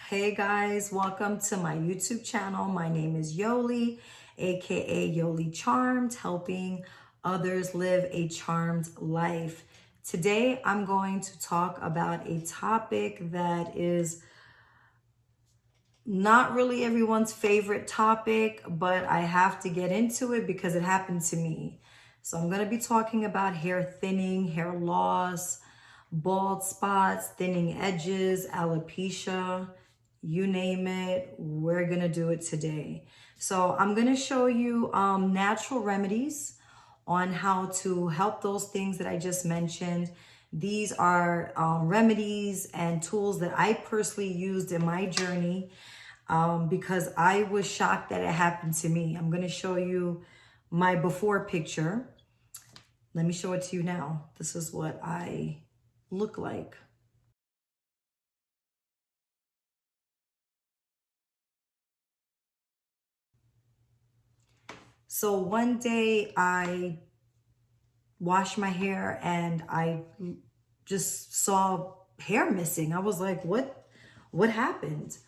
Hey guys, welcome to my YouTube channel. My name is Yolie, aka Yolie Charmed, helping others live a charmed life. Today I'm going to talk about a topic that is not really everyone's favorite topic, but I have to get into it because it happened to me. So I'm going to be talking about hair thinning, hair loss, bald spots, thinning edges, alopecia, you name it, we're going to do it today. So I'm going to show you natural remedies on how to help those things that I just mentioned. These are remedies and tools that I personally used in my journey because I was shocked that it happened to me. I'm going to show you my before picture. Let me show it to you now. This is what I look like. So one day I washed my hair and I just saw hair missing. I was like, what happened?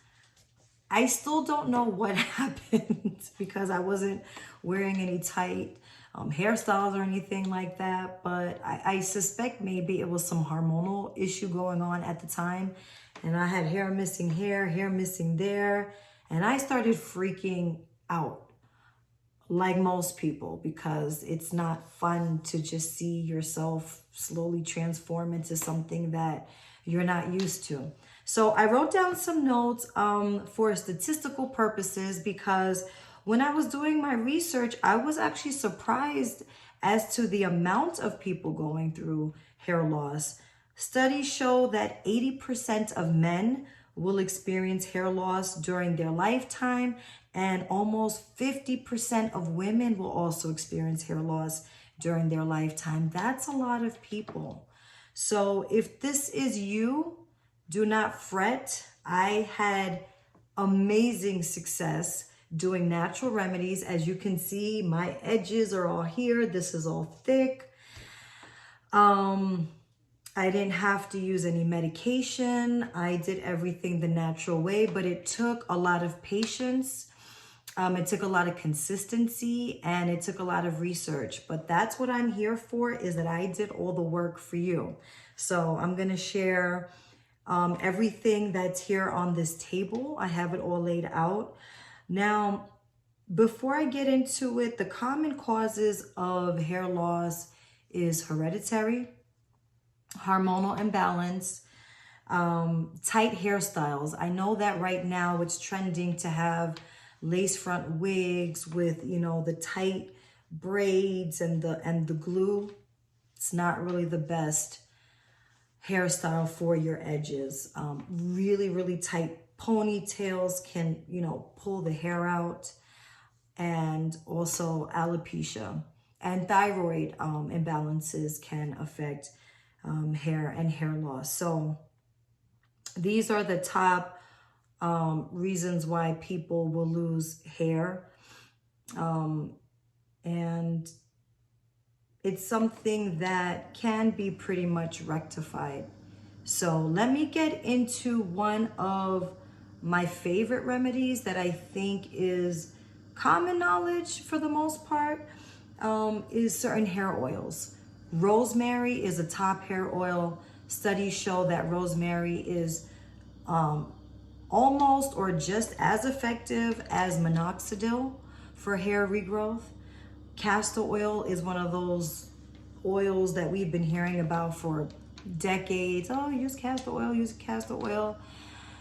I still don't know what happened because I wasn't wearing any tight hairstyles or anything like that. But I suspect maybe it was some hormonal issue going on at the time. And I had hair missing here, hair missing there. And I started freaking out like most people because it's not fun to just see yourself slowly transform into something that you're not used to. So I wrote down some notes for statistical purposes because when I was doing my research, I was actually surprised as to the amount of people going through hair loss. Studies show that 80% of men will experience hair loss during their lifetime, and almost 50% of women will also experience hair loss during their lifetime. That's a lot of people. So if this is you, do not fret. I had amazing success doing natural remedies. As you can see, my edges are all here. This is all thick. I didn't have to use any medication. I did everything the natural way, but it took a lot of patience. It took a lot of consistency and it took a lot of research, but that's what I'm here for, is that I did all the work for you. So I'm going to share everything that's here on this table. I have it all laid out. Now, before I get into it, the common causes of hair loss is hereditary, hormonal imbalance, tight hairstyles. I know that right now it's trending to have lace front wigs with, you know, the tight braids and the glue. It's not really the best hairstyle for your edges. Really tight ponytails can, you know, pull the hair out, and also alopecia and thyroid imbalances can affect hair and hair loss. So these are the top reasons why people will lose hair. And it's something that can be pretty much rectified. So let me get into one of my favorite remedies that I think is common knowledge for the most part, is certain hair oils. Rosemary is a top hair oil. Studies show that rosemary is almost or just as effective as minoxidil for hair regrowth. Castor oil is one of those oils that we've been hearing about for decades. Oh, use castor oil, use castor oil.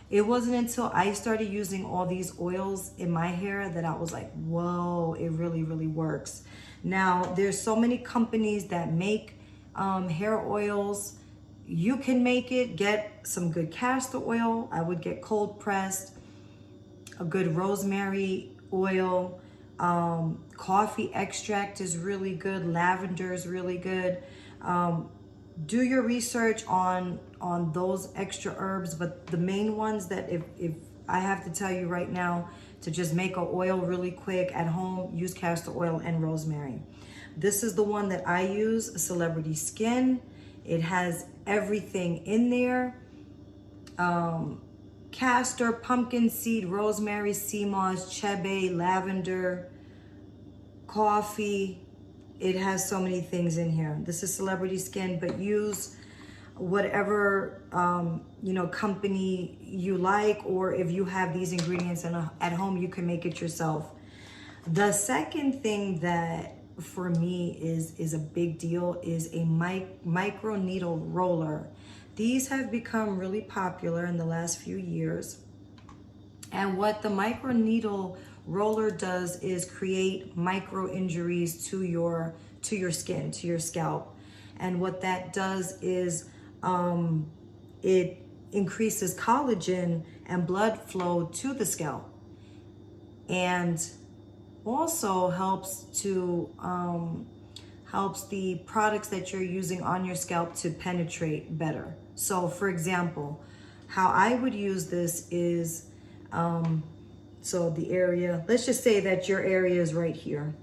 It wasn't until I started using all these oils in my hair that I was like, whoa, it really works. Now, there's so many companies that make hair oils. You can make it. Get some good castor oil. I would get cold pressed, a good rosemary oil. Coffee extract is really good. Lavender is really good. Do your research on those extra herbs, but the main ones that if I have to tell you right now to just make an oil really quick at home, use castor oil and rosemary. This is the one that I use, Celebrity Skin. It has everything in there. castor, pumpkin seed, rosemary, sea moss, chebe, lavender, coffee. It has so many things in here. This is celebrity skin, but use whatever company you like, or if you have these ingredients at home, you can make it yourself. The second thing that for me is a big deal is a micro needle roller. These have become really popular in the last few years. And what the micro needle roller does is create micro injuries to your skin, to your scalp. And what that does is it increases collagen and blood flow to the scalp, and also helps the products that you're using on your scalp to penetrate better. So for example, how I would use this is so the area, let's just say that your area is right here.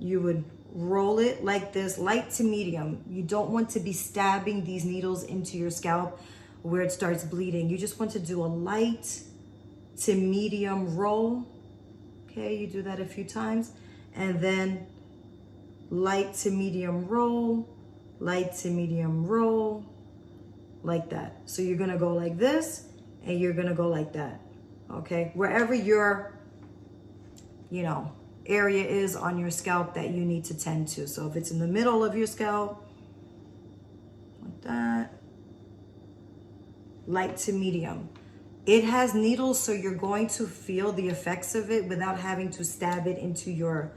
You would roll it like this, light to medium. You don't want to be stabbing these needles into your scalp where it starts bleeding. You just want to do a light to medium roll. Okay, you do that a few times, and then light to medium roll, light to medium roll, like that. So you're gonna go like this, and you're gonna go like that. Okay, wherever your area is on your scalp that you need to tend to. So if it's in the middle of your scalp, like that, light to medium. It has needles, so you're going to feel the effects of it without having to stab it into your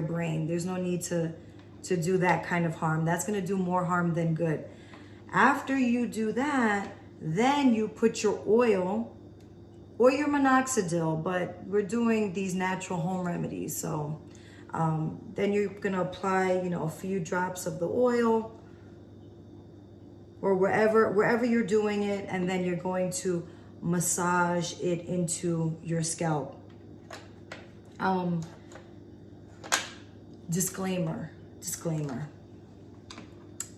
brain. There's no need to do that kind of harm. That's going to do more harm than good. After you do that, then you put your oil or your minoxidil, but we're doing these natural home remedies. So then you're gonna apply, a few drops of the oil or wherever you're doing it, and then you're going to massage it into your scalp. Disclaimer.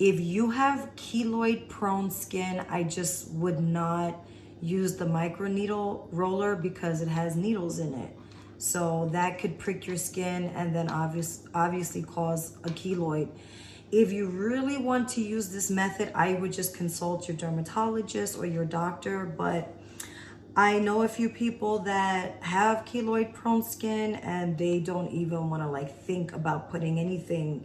If you have keloid prone skin, I just would not use the microneedle roller because it has needles in it. So that could prick your skin and then obviously cause a keloid. If you really want to use this method, I would just consult your dermatologist or your doctor. But I know a few people that have keloid prone skin and they don't even want to think about putting anything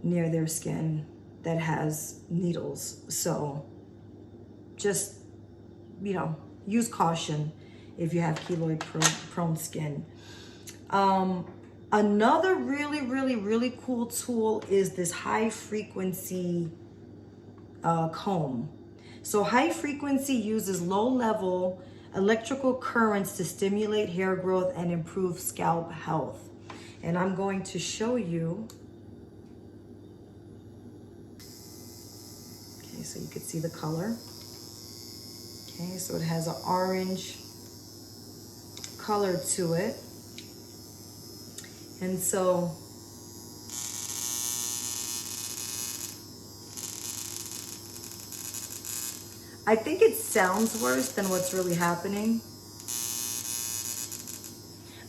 near their skin that has needles. So just use caution if you have keloid prone skin. Another really cool tool is this high frequency comb. So high frequency uses low level electrical currents to stimulate hair growth and improve scalp health. And I'm going to show you. Okay, so you can see the color. Okay, so it has an orange color to it. And so I think it sounds worse than what's really happening.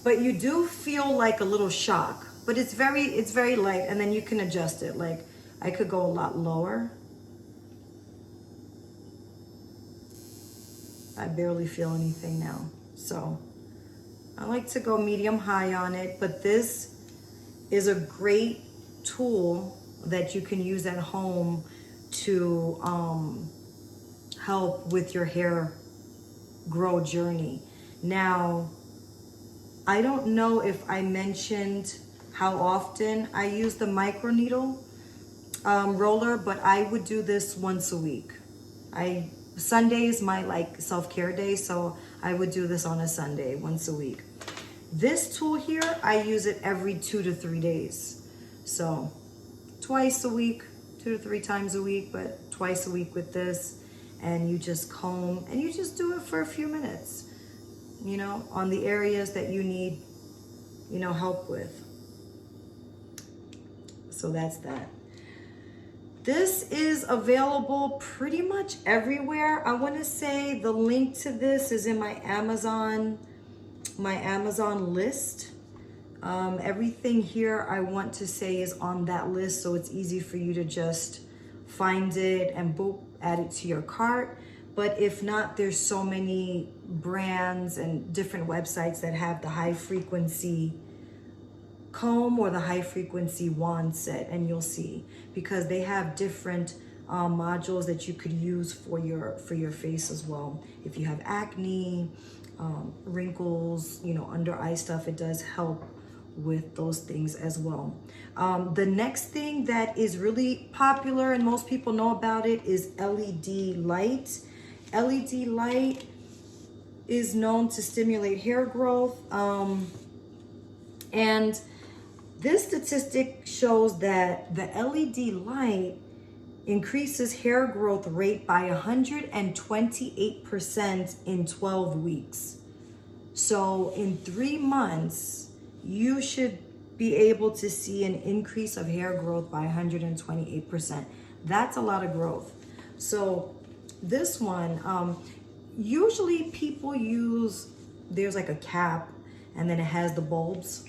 But you do feel like a little shock, but it's very light, and then you can adjust it. I could go a lot lower. I barely feel anything now. So I like to go medium high on it, but this is a great tool that you can use at home to help with your hair grow journey. Now, I don't know if I mentioned how often I use the microneedle roller, but I would do this once a week. Sunday is my self-care day, so I would do this on a Sunday, once a week. This tool here, I use it every 2 to 3 days. So twice a week, 2 to 3 times a week, but twice a week with this. And you just comb, and you just do it for a few minutes, on the areas that you need, help with. So that's that. This is available pretty much everywhere. I want to say the link to this is in my Amazon list. Everything here I want to say is on that list, so it's easy for you to just find it and boop, add it to your cart. But if not, there's so many brands and different websites that have the high frequency comb or the high frequency wand set, and you'll see, because they have different modules that you could use for your face as well. If you have acne, wrinkles, you know, under eye stuff, it does help with those things as well. The next thing that is really popular and most people know about it is LED light. LED light is known to stimulate hair growth, and this statistic shows that the LED light increases hair growth rate by 128% in 12 weeks. So in 3 months, you should be able to see an increase of hair growth by 128%. That's a lot of growth. So this one, usually people use, there's like a cap and then it has the bulbs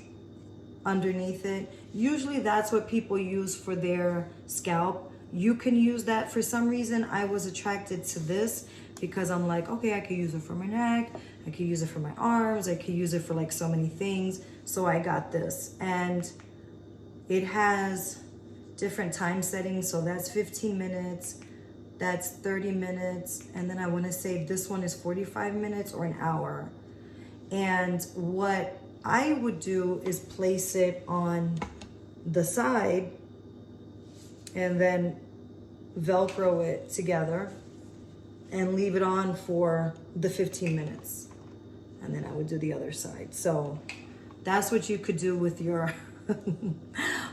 underneath it. Usually that's what people use for their scalp. You can use that. For some reason, I was attracted to this because I'm like, okay, I could use it for my neck, I could use it for my arms, I could use it for like so many things. So I got this, and it has different time settings. So that's 15 minutes, that's 30 minutes, and then I want to say this one is 45 minutes or an hour. And what I would do is place it on the side and then Velcro it together and leave it on for the 15 minutes. And then I would do the other side. So that's what you could do with your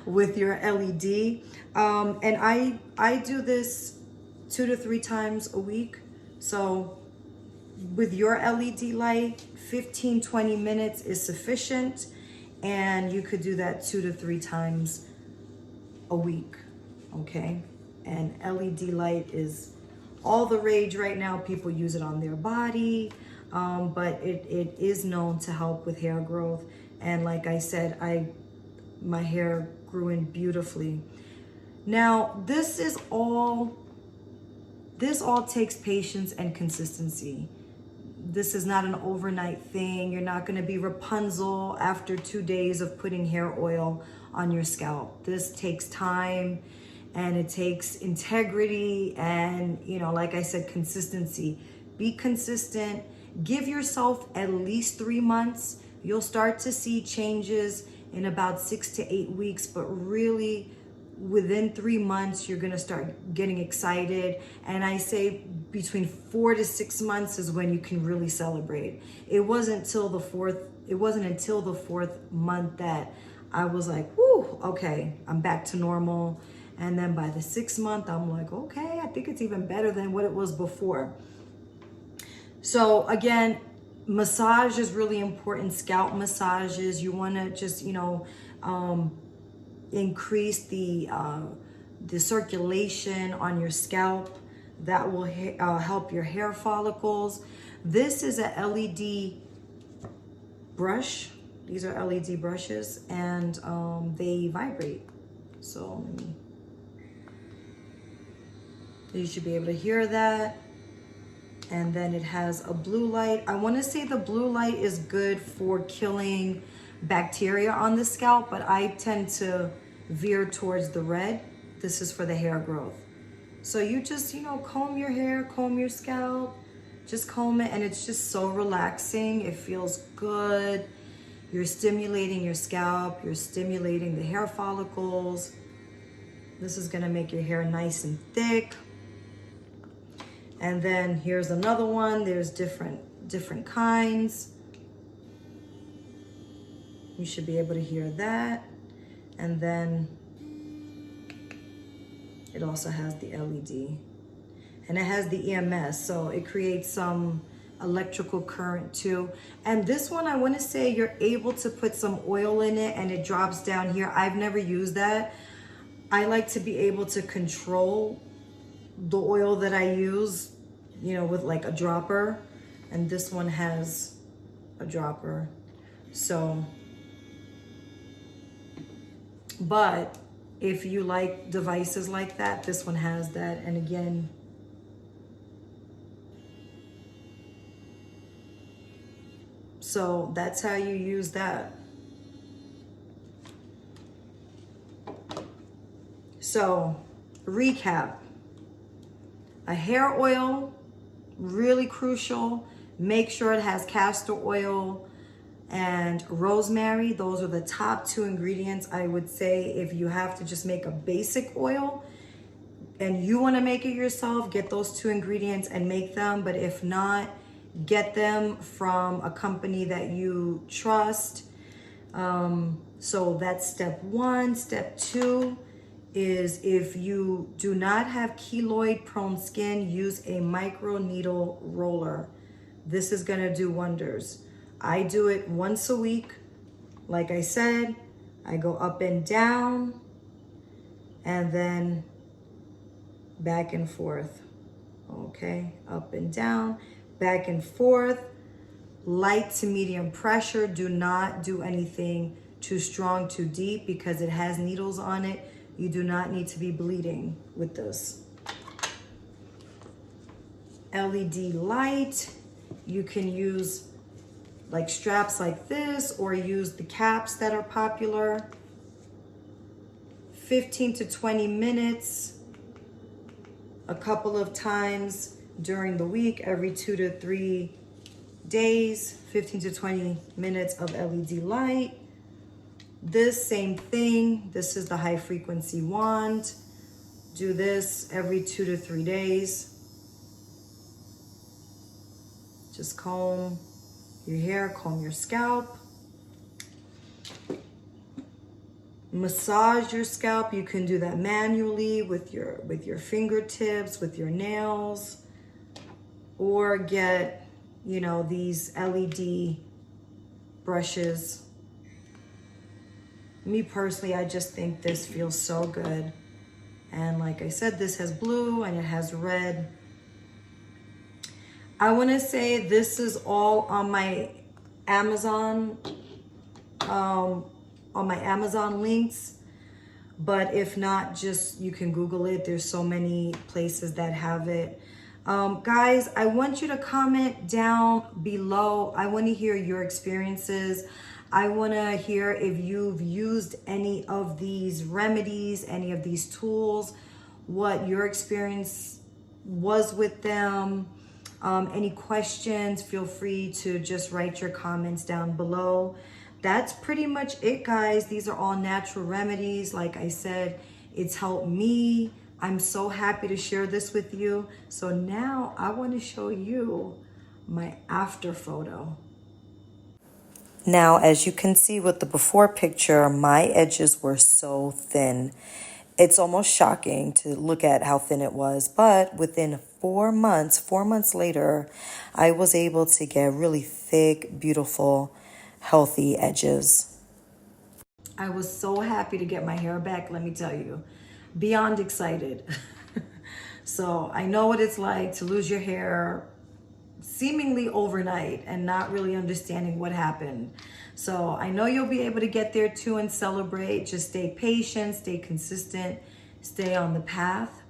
with your LED. And I do this 2 to 3 times a week. So with your LED light, 15-20 minutes is sufficient, and you could do that 2 to 3 times a week. Okay, and LED light is all the rage right now. People use it on their body, but it is known to help with hair growth. And like I said, my hair grew in beautifully. Now this all takes patience and consistency. This is not an overnight thing. You're not going to be Rapunzel after 2 days of putting hair oil on your scalp. This takes time, and it takes integrity, and, you know, like I said, consistency. Be consistent. Give yourself at least 3 months. You'll start to see changes in about 6 to 8 weeks, but really within 3 months, you're gonna start getting excited. And I say between 4 to 6 months is when you can really celebrate. It wasn't until the fourth month that I was like, whoo, okay, I'm back to normal. And then by the 6th month, I'm like, okay, I think it's even better than what it was before. So again, massage is really important. Scalp massages, you wanna just, you know, increase the circulation on your scalp. That will help your hair follicles. This is a LED brush. These are LED brushes, and they vibrate. So you should be able to hear that. And then it has a blue light. I want to say the blue light is good for killing bacteria on the scalp, but I tend to veer towards the red. This is for the hair growth. So you just, you know, comb your hair, comb your scalp, just comb it, and it's just so relaxing. It feels good. You're stimulating your scalp, you're stimulating the hair follicles. This is gonna make your hair nice and thick. And then here's another one. There's different kinds. You should be able to hear that. And then it also has the LED. And it has the EMS, so it creates some electrical current too. And this one, I want to say you're able to put some oil in it and it drops down here. I've never used that. I like to be able to control the oil that I use, you know, with like a dropper, and this one has a dropper. So, but if you like devices like that, this one has that. And again, so that's how you use that. So, recap. A hair oil, really crucial. Make sure it has castor oil and rosemary. Those are the top 2 ingredients. I would say if you have to just make a basic oil and you want to make it yourself, get those 2 ingredients and make them. But if not, get them from a company that you trust. So that's step 1. Step 2 is if you do not have keloid prone skin, use a micro needle roller. This is gonna do wonders. I do it once a week. Like I said, I go up and down and then back and forth. Okay, up and down, back and forth, light to medium pressure. Do not do anything too strong, too deep, because it has needles on it. You do not need to be bleeding with this. LED light, you can use like straps like this or use the caps that are popular. 15 to 20 minutes, a couple of times during the week, every 2 to 3 days, 15 to 20 minutes of LED light. This same thing, this is the high frequency wand. Do this every 2 to 3 days. Just comb your hair, comb your scalp. Massage your scalp. You can do that manually with your fingertips, with your nails, or get, you know, these LED brushes. Me personally, I just think this feels so good. And like I said, this has blue and it has red. I want to say this is all on my Amazon, links. But if not, just you can Google it. There's so many places that have it. Guys, I want you to comment down below. I want to hear your experiences. I want to hear if you've used any of these remedies, any of these tools, what your experience was with them. Any questions, feel free to just write your comments down below. That's pretty much it, guys. These are all natural remedies. Like I said, it's helped me. I'm so happy to share this with you. So now I want to show you my after photo. Now, as you can see with the before picture, my edges were so thin. It's almost shocking to look at how thin it was, but within 4 months later, I was able to get really thick, beautiful, healthy edges. I was so happy to get my hair back, let me tell you. Beyond excited. So I know what it's like to lose your hair seemingly overnight and not really understanding what happened. So I know you'll be able to get there too and celebrate. Just stay patient, stay consistent, stay on the path.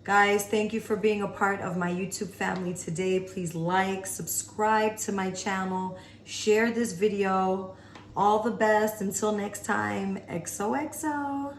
Guys, thank you for being a part of my YouTube family today. Please like, subscribe to my channel, share this video. All the best. Until next time, XOXO.